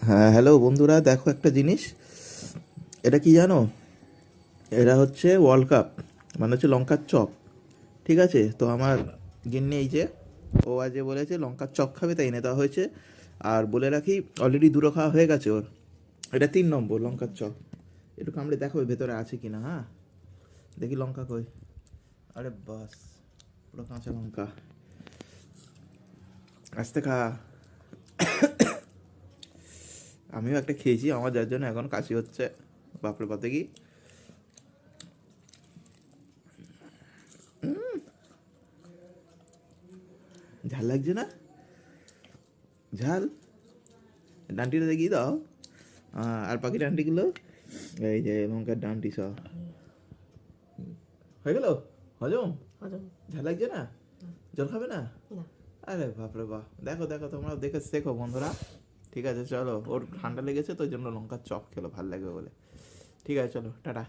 হ্যাঁ, হ্যালো বন্ধুরা, দেখো একটা জিনিস। এটা কি জানো? এরা হচ্ছে ওয়ার্ল্ড কাপ, মানে হচ্ছে লঙ্কার চপ। ঠিক আছে, তো আমার গিন্নি এই যে ও আজ বলেছে লঙ্কার চপ খাবে, তাই এনে দেওয়া হয়েছে। আর বলে রাখি, অলরেডি দুটো খাওয়া হয়ে গেছে ওর। এটা 3 নম্বর লঙ্কার চপ। একটু কামড়ে দেখো ওর ভেতরে আছে কিনা। হ্যাঁ, দেখি লঙ্কা কই। আরে বাস, পুরো কাঁচা লঙ্কা। আস্তে খা। আমিও একটা খেয়েছি, আমার যার জন্য এখন কাশি হচ্ছে। বাপরে বাপ, দেখি। ঝাল লাগছে না? ঝাল? ডান্ডিটা দেখিয়ে দাও। আর বাকি ডান্ডিগুলো, এই যে লঙ্কার ডান্ডি সব হয়ে গেল হজম। হজম। ঝাল লাগছে না? জল খাবে না? না। আরে বাপরে বাহ, দেখো দেখো, তোমরা দেখে শেখো বন্ধুরা। ঠিক আছে চলো, ওর ঠান্ডা লেগেছে তো ওই জন্য লঙ্কার চপ খেলো, ভাল লাগবে বলে। ঠিক আছে চলো, টাটা।